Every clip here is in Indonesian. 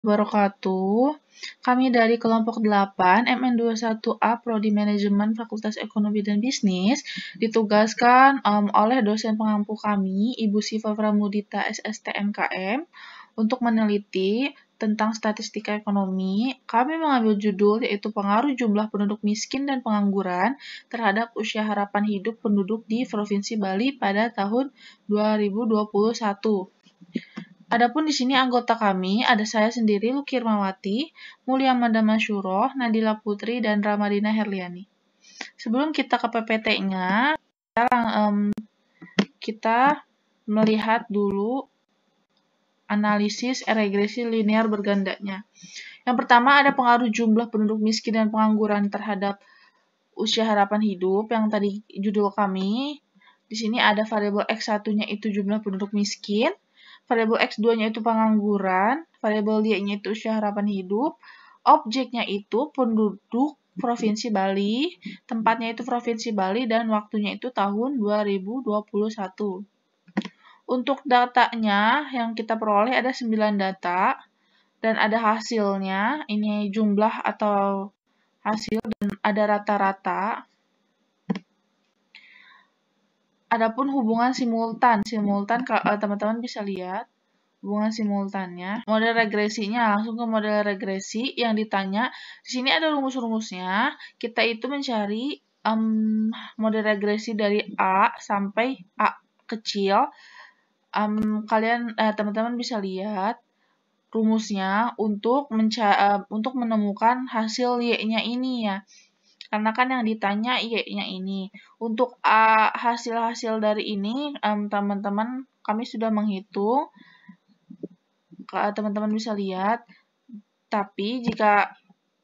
Wabarakatuh. Kami dari kelompok 8 MN21A Prodi Manajemen Fakultas Ekonomi dan Bisnis ditugaskan oleh dosen pengampu kami, Ibu Siva Pramudita SST MKM, untuk meneliti tentang statistika ekonomi. Kami mengambil judul yaitu pengaruh jumlah penduduk miskin dan pengangguran terhadap usia harapan hidup penduduk di Provinsi Bali pada tahun 2021. Adapun di sini anggota kami, ada saya sendiri, Luki Irmawati, Mulia Amanda Masyuroh, Nadila Putri, dan Ramadina Herliani. Sebelum kita ke PPT-nya, kita melihat dulu analisis regresi linear bergandanya. Yang pertama ada pengaruh jumlah penduduk miskin dan pengangguran terhadap usia harapan hidup, yang tadi judul kami. Di sini ada variabel X1-nya itu jumlah penduduk miskin, variabel X2-nya itu pengangguran, variabel Y-nya itu usia harapan hidup, objeknya itu penduduk Provinsi Bali, tempatnya itu Provinsi Bali, dan waktunya itu tahun 2021. Untuk datanya yang kita peroleh ada 9 data, dan ada hasilnya, ini jumlah atau hasil, dan ada rata-rata. Adapun hubungan simultan teman-teman bisa lihat hubungan simultannya. Model regresinya langsung ke model regresi yang ditanya. Di sini ada rumus-rumusnya. Kita itu mencari model regresi dari A sampai A kecil. Teman-teman bisa lihat rumusnya untuk menemukan hasil Y-nya ini ya. Karena kan yang ditanya Y-nya ini. Untuk hasil-hasil dari ini, teman-teman kami sudah menghitung. Teman-teman bisa lihat. Tapi jika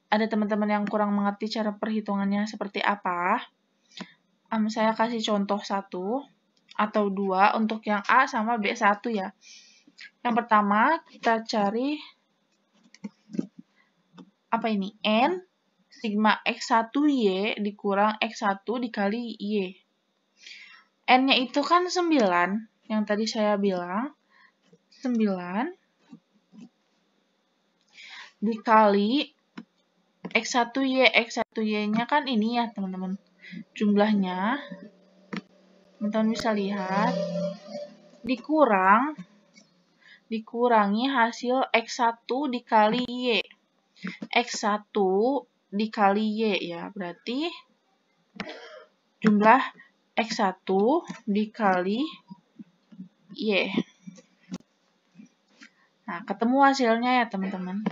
ada teman-teman yang kurang mengerti cara perhitungannya seperti apa, saya kasih contoh 1 atau 2 untuk yang A sama B1 ya. Yang pertama kita cari apa ini? N sigma X1Y dikurang X1 dikali Y. N-nya itu kan 9, yang tadi saya bilang. 9 dikali X1Y. X1Y-nya kan ini ya, teman-teman. Jumlahnya, teman-teman bisa lihat. Dikurangi hasil X1 dikali Y. X1 dikali Y ya, berarti jumlah X1 dikali Y. Nah, ketemu hasilnya ya teman-teman.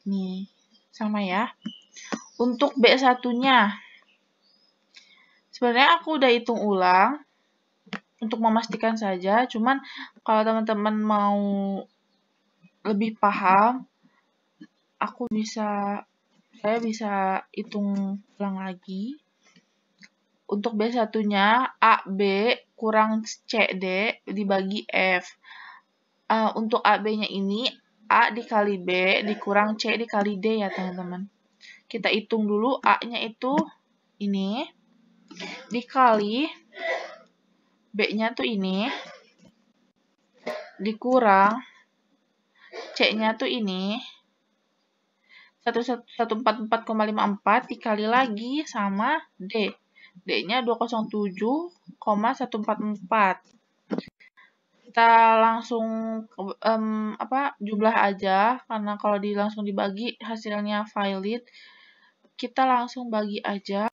Nih, sama ya. Untuk B1-nya, sebenarnya aku udah hitung ulang untuk memastikan saja, cuman kalau teman-teman mau lebih paham, saya bisa hitung ulang lagi. Untuk B1-nya, AB kurang CD dibagi F. Untuk AB-nya ini, A dikali B dikurang C dikali D ya teman-teman. Kita hitung dulu A-nya itu ini, dikali B-nya tuh ini, dikurang C-nya tuh ini, 144,54 dikali lagi sama D. D-nya 207,144. Kita langsung jumlah aja, karena kalau langsung dibagi hasilnya valid. Kita langsung bagi aja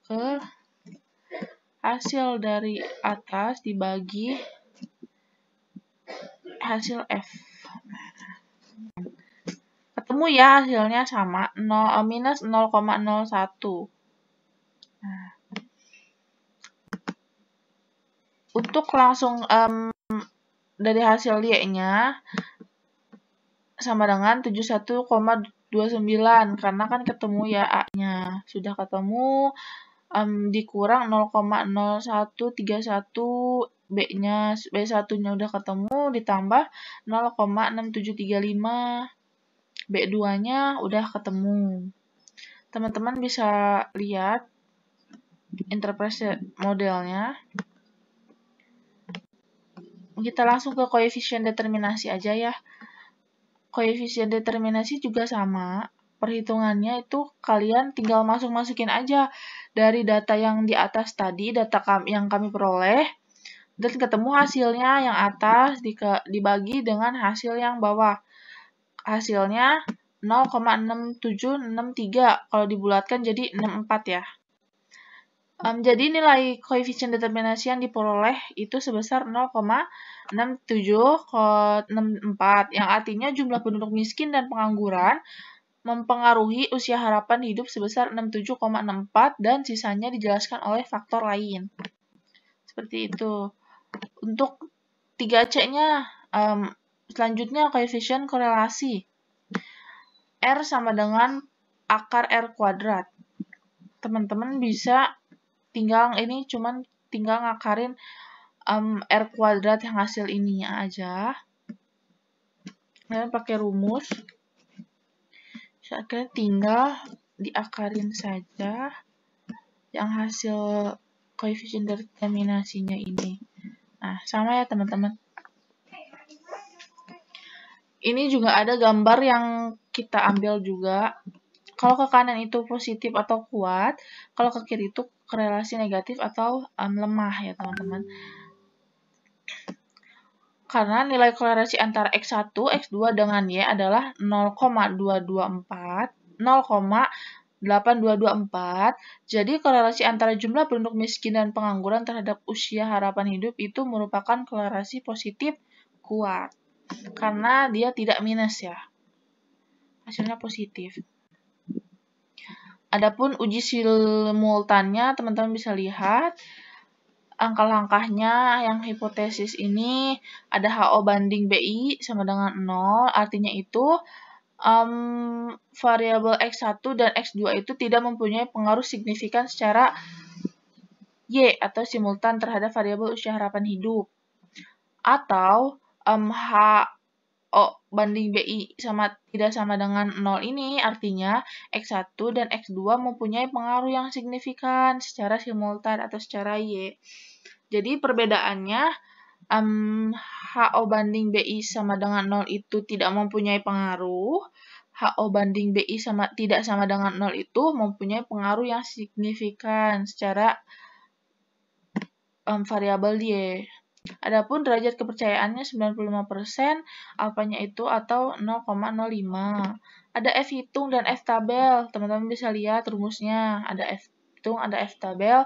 ke hasil dari atas dibagi hasil F. Ketemu ya hasilnya sama, minus 0,01. Nah, untuk langsung dari hasil Y-nya sama dengan 71,29 karena kan ketemu ya A-nya. Sudah ketemu, dikurang 0,0131 B1-nya udah ketemu, ditambah 0,6735 B2-nya udah ketemu. Teman-teman bisa lihat interpretasi modelnya. Kita langsung ke koefisien determinasi aja ya. koefisien determinasi juga sama. Perhitungannya itu kalian tinggal masukin aja dari data yang di atas tadi, data yang kami peroleh, dan ketemu hasilnya yang atas dibagi dengan hasil yang bawah. Hasilnya 0,6763 kalau dibulatkan jadi 64 ya. Jadi nilai koefisien determinasi yang diperoleh itu sebesar 0,6764, yang artinya jumlah penduduk miskin dan pengangguran mempengaruhi usia harapan hidup sebesar 67,64 dan sisanya dijelaskan oleh faktor lain. Seperti itu. Untuk 3C-nya, selanjutnya koefisien korelasi. R sama dengan akar R kuadrat. Teman-teman bisa tinggal ngakarin R kuadrat yang hasil ininya aja. Kalian pakai rumus. Kalian tinggal diakarin saja yang hasil koefisien determinasinya ini. Nah, sama ya teman-teman. Ini juga ada gambar yang kita ambil juga. Kalau ke kanan itu positif atau kuat, kalau ke kiri itu korelasi negatif atau lemah ya teman-teman. Karena nilai korelasi antara X1, X2 dengan Y adalah 0,8224, 0,8224. Jadi korelasi antara jumlah penduduk miskin dan pengangguran terhadap usia harapan hidup itu merupakan korelasi positif kuat. Karena dia tidak minus ya. Hasilnya positif. Adapun uji simultannya, teman-teman bisa lihat angka-langkahnya. Yang hipotesis ini ada HO banding BI sama dengan 0, artinya itu variabel X1 dan X2 itu tidak mempunyai pengaruh signifikan secara Y atau simultan terhadap variabel usia harapan hidup. Atau HO banding BI tidak sama dengan 0 ini artinya X1 dan X2 mempunyai pengaruh yang signifikan secara simultan atau secara Y. Jadi perbedaannya HO banding BI sama dengan 0 itu tidak mempunyai pengaruh. HO banding BI tidak sama dengan 0 itu mempunyai pengaruh yang signifikan secara variabel Y. Adapun derajat kepercayaannya 95%, alfanya itu atau 0,05. Ada F hitung dan F tabel. Teman-teman bisa lihat rumusnya. Ada F hitung, ada F tabel.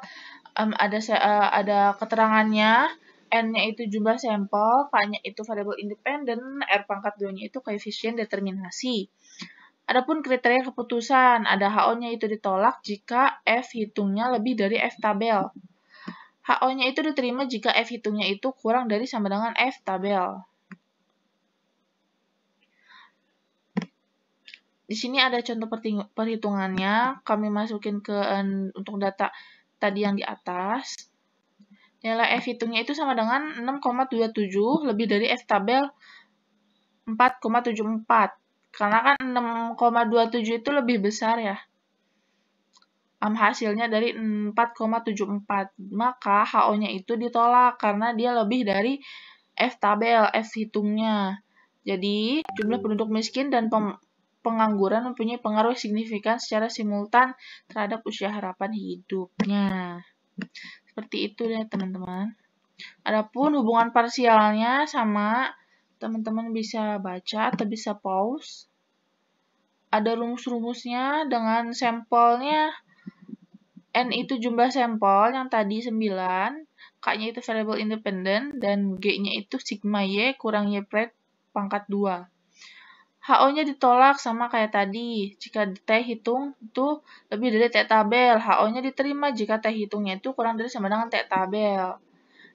Ada keterangannya. N-nya itu jumlah sampel, K-nya itu variabel independen, R pangkat 2-nya itu koefisien determinasi. Adapun kriteria keputusan, ada HO-nya itu ditolak jika F hitungnya lebih dari F tabel. HO-nya itu diterima jika F hitungnya itu kurang dari sama dengan F tabel. Di sini ada contoh perhitungannya. Kami masukin untuk data tadi yang di atas. Nilai F hitungnya itu sama dengan 6,27 lebih dari F tabel 4,74. Karena kan 6,27 itu lebih besar ya. Hasilnya dari 4,74. Maka HO-nya itu ditolak karena dia lebih dari F tabel, F hitungnya. Jadi, jumlah penduduk miskin dan pengangguran mempunyai pengaruh signifikan secara simultan terhadap usia harapan hidupnya. Seperti itu ya teman-teman. Adapun hubungan parsialnya sama, teman-teman bisa baca atau bisa pause. Ada rumus-rumusnya dengan sampelnya. N itu jumlah sampel yang tadi 9, K-nya itu variabel independen, dan G-nya itu sigma Y kurang Y pret pangkat 2. HO-nya ditolak sama kayak tadi. Jika T hitung itu lebih dari T tabel, HO-nya diterima jika T hitungnya itu kurang dari sama dengan T tabel.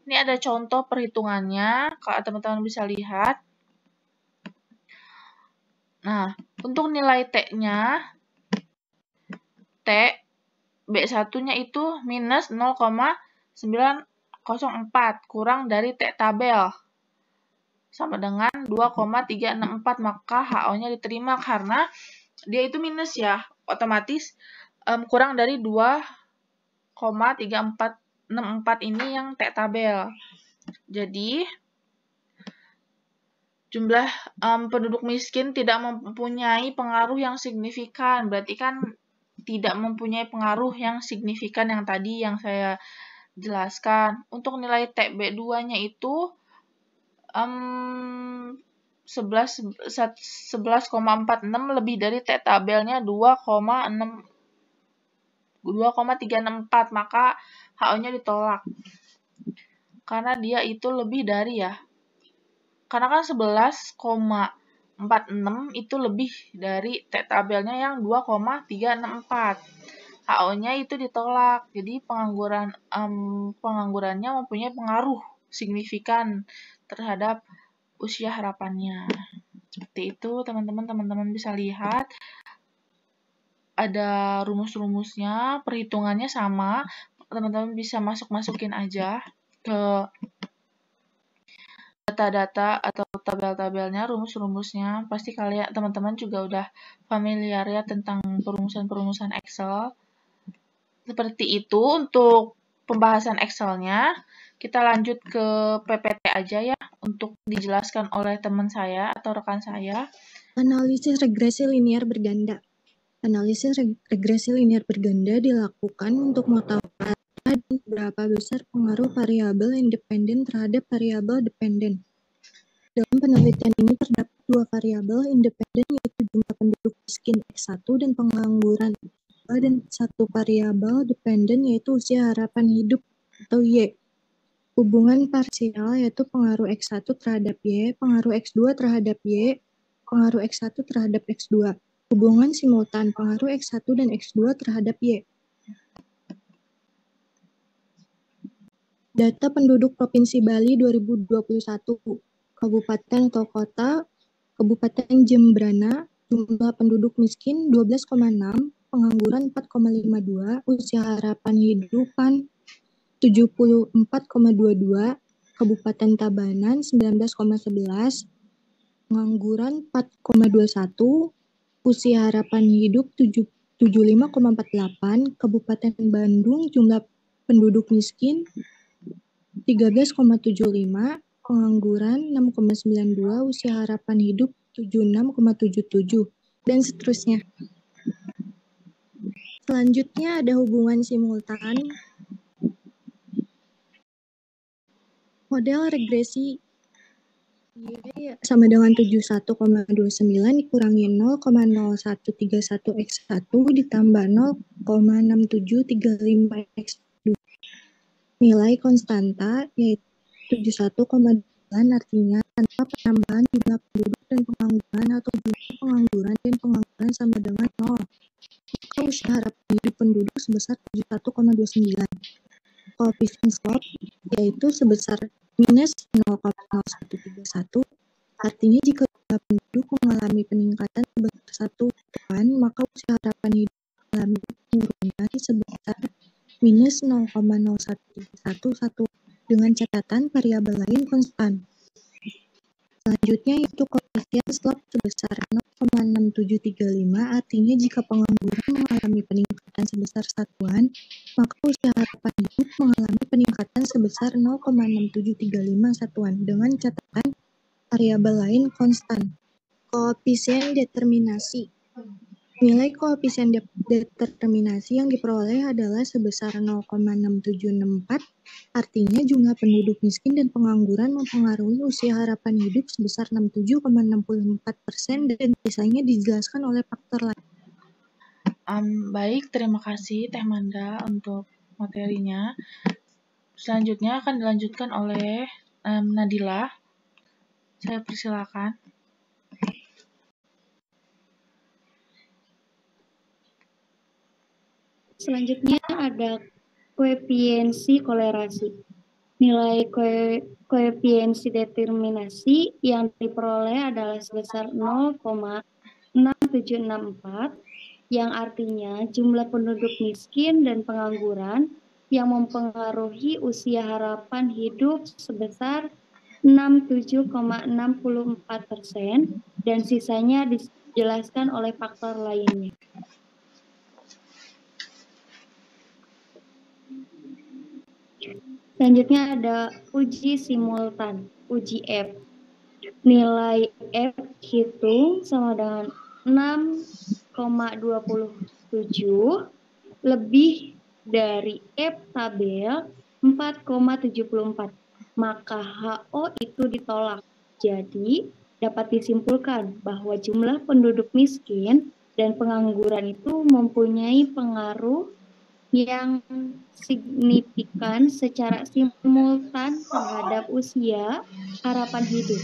Ini ada contoh perhitungannya, kalau teman-teman bisa lihat. Nah, untuk nilai T-nya, T B1-nya itu minus 0,904 kurang dari T tabel sama dengan 2,364, maka HO-nya diterima karena dia itu minus ya, otomatis kurang dari 2,3464 ini yang T tabel. Jadi jumlah penduduk miskin tidak mempunyai pengaruh yang signifikan. Berarti kan tidak mempunyai pengaruh yang signifikan yang tadi yang saya jelaskan. Untuk nilai TB2-nya itu 11,46 lebih dari T tabelnya 2,364, maka HO-nya ditolak. Karena dia itu lebih dari ya. Karena kan 11,46 itu lebih dari T tabelnya yang 2,364. HO-nya itu ditolak. Jadi penganggurannya mempunyai pengaruh signifikan terhadap usia harapannya. Seperti itu, teman-teman bisa lihat ada rumus-rumusnya, perhitungannya sama. Teman-teman bisa masukin aja ke data-data atau tabel-tabelnya, rumus-rumusnya. Pasti kalian teman-teman juga udah familiar ya tentang perumusan-perumusan Excel. Seperti itu untuk pembahasan Excel-nya. Kita lanjut ke PPT aja ya untuk dijelaskan oleh teman saya atau rekan saya. Analisis regresi linear berganda. Analisis regresi linear berganda dilakukan untuk mengetahui berapa besar pengaruh variabel independen terhadap variabel dependen. Dalam penelitian ini terdapat dua variabel independen yaitu jumlah penduduk miskin X1 dan pengangguran X2 dan satu variabel dependen yaitu usia harapan hidup atau Y. Hubungan parsial yaitu pengaruh X1 terhadap Y, pengaruh X2 terhadap Y, pengaruh X1 terhadap X2. Hubungan simultan pengaruh X1 dan X2 terhadap Y. Data penduduk Provinsi Bali 2021. Kabupaten atau kota, Kabupaten Jembrana, jumlah penduduk miskin 12,6, pengangguran 4,52, usia harapan hidupan 74,22, Kabupaten Tabanan 19,11, pengangguran 4,21, usia harapan hidup 75,48, Kabupaten Bandung jumlah penduduk miskin 13,75, pengangguran 6,92, usia harapan hidup 76,77, dan seterusnya. Selanjutnya ada hubungan simultan. Model regresi Y sama dengan 71,29 dikurangi 0,0131 X1 ditambah 0,6735 X2. Nilai konstanta yaitu 71,9 artinya tanpa penambahan jumlah penduduk dan pengangguran atau jumlah pengangguran dan pengangguran sama dengan 0. Maka usia harapan hidup penduduk sebesar 71,29. Koefisien slope yaitu sebesar minus 0,0131. Artinya jika jumlah penduduk mengalami peningkatan sebesar 1, maka usia harapan hidup mengalami penurunan sebesar minus 0,0131 dengan catatan variabel lain konstan. Selanjutnya yaitu koefisien slope sebesar 0,6735, artinya jika pengangguran mengalami peningkatan sebesar 1, maka usia harapan hidup mengalami peningkatan sebesar 0,6735 dengan catatan variabel lain konstan. Koefisien determinasi. Nilai koefisien determinasi yang diperoleh adalah sebesar 0,6764, artinya jumlah penduduk miskin dan pengangguran mempengaruhi usia harapan hidup sebesar 67,64% dan sisanya dijelaskan oleh faktor lain. Baik, terima kasih Teh Manda untuk materinya. Selanjutnya akan dilanjutkan oleh Nadila. Saya persilakan. Selanjutnya ada koefiensi kolerasi. Nilai koefiensi determinasi yang diperoleh adalah sebesar 0,6764, yang artinya jumlah penduduk miskin dan pengangguran yang mempengaruhi usia harapan hidup sebesar 67,64% dan sisanya dijelaskan oleh faktor lainnya. Selanjutnya ada uji simultan, uji F. nilai F hitung sama dengan 6,27 lebih dari F tabel 4,74. Maka HO itu ditolak. Jadi, dapat disimpulkan bahwa jumlah penduduk miskin dan pengangguran itu mempunyai pengaruh yang signifikan secara simultan terhadap usia harapan hidup.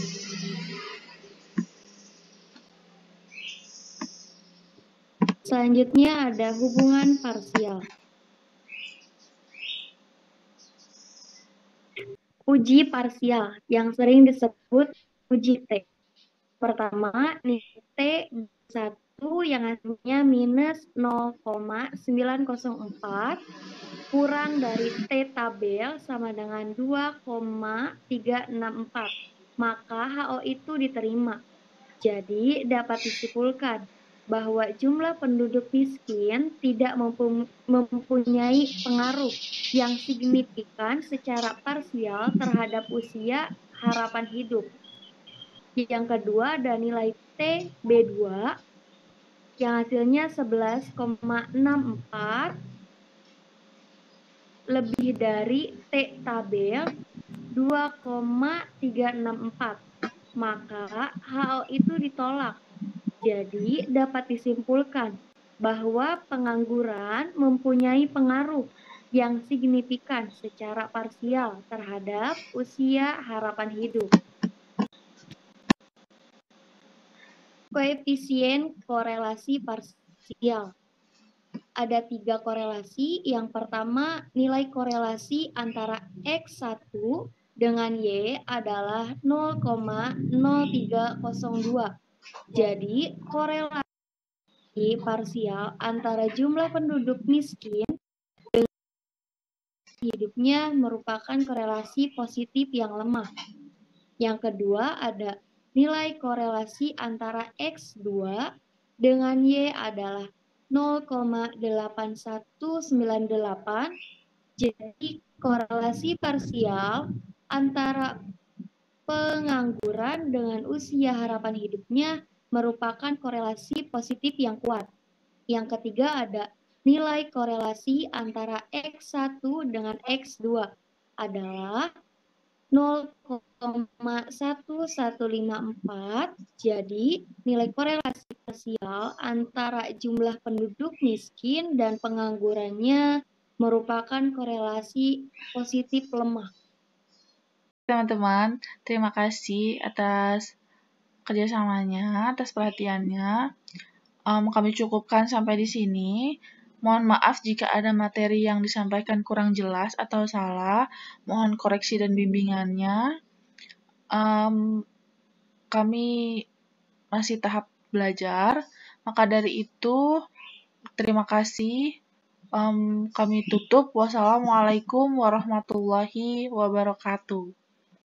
Selanjutnya ada hubungan parsial. Uji parsial yang sering disebut uji T. Pertama, nilai T 1 yang hasilnya minus 0,904 kurang dari T tabel sama dengan 2,364. Maka HO itu diterima. Jadi dapat disimpulkan bahwa jumlah penduduk miskin tidak mempunyai pengaruh yang signifikan secara parsial terhadap usia harapan hidup. Yang kedua ada nilai T B2 yang hasilnya 11,64 lebih dari T tabel 2,364. Maka HO itu ditolak. Jadi dapat disimpulkan bahwa pengangguran mempunyai pengaruh yang signifikan secara parsial terhadap usia harapan hidup. Koefisien korelasi parsial. Ada 3 korelasi. Yang pertama, nilai korelasi antara X1 dengan Y adalah 0,0302. Jadi, korelasi parsial antara jumlah penduduk miskin dengan hidupnya merupakan korelasi positif yang lemah. Yang kedua, ada nilai korelasi antara X2 dengan Y adalah 0,8198. Jadi korelasi parsial antara pengangguran dengan usia harapan hidupnya merupakan korelasi positif yang kuat. Yang ketiga ada nilai korelasi antara X1 dengan X2 adalah 0,1154. Jadi, nilai korelasi parsial antara jumlah penduduk miskin dan penganggurannya merupakan korelasi positif lemah. Teman-teman, terima kasih atas kerjasamanya, atas perhatiannya. Kami cukupkan sampai di sini. Mohon maaf jika ada materi yang disampaikan kurang jelas atau salah. Mohon koreksi dan bimbingannya. Kami masih tahap belajar. Maka dari itu, terima kasih. Kami tutup. Wassalamualaikum warahmatullahi wabarakatuh.